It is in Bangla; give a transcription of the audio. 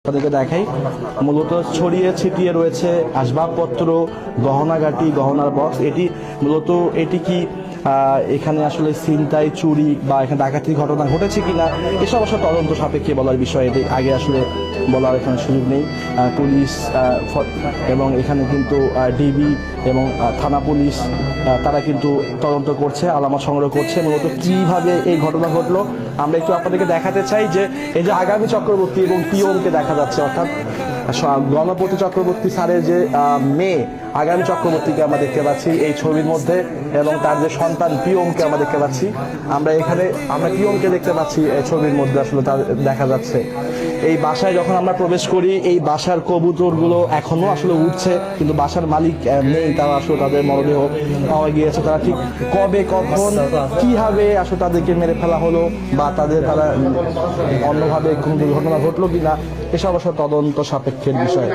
তাদেরকে দেখাই। মূলত ছড়িয়ে ছিটিয়ে রয়েছে আসবাবপত্র, গহনাগাটি, গহনার বক্স। এটি কি এখানে আসলে ছিনতাই, চুরি বা এখানে ডাকাতির ঘটনা ঘটেছে কিনা এসব আসলে তদন্ত সাপেক্ষে বলার বিষয়। এটি আগে আসলে বলার এখানে সুযোগ নেই। পুলিশ এবং এখানে কিন্তু ডিবি এবং থানা পুলিশ তারা কিন্তু তদন্ত করছে, আলামত সংগ্রহ করছে। মূলত কিভাবে এই ঘটনা ঘটলো আমরা একটু আপনাদেরকে দেখাতে চাই। যে এই যে আগামী চক্রবর্তী এবং পিওমকে দেখা যাচ্ছে, অর্থাৎ গণপতি চক্রবর্তী স্যারের যে মেয়ে আগামী চক্রবর্তীকে আমরা দেখতে পাচ্ছি এই ছবির মধ্যে, এবং তার যে সন্তান পিওমকে আমরা দেখতে পাচ্ছি। আমরা পিওমকে দেখতে পাচ্ছি এই ছবির মধ্যে, আসলে তার দেখা যাচ্ছে। এই বাসায় যখন আমরা প্রবেশ করি, এই বাসার কবুতরগুলো এখনো আসলে উঠছে, কিন্তু বাসার মালিক নেই। তারা আসলে তাদের মরদেহ পাওয়া গিয়েছে। তারা ঠিক কবে, কখন, কিভাবে আসলে তাদেরকে মেরে ফেলা হলো বা তারা অন্যভাবে কোনো দুর্ঘটনা ঘটলো কিনা এসব আসলে তদন্ত সাপেক্ষের বিষয়।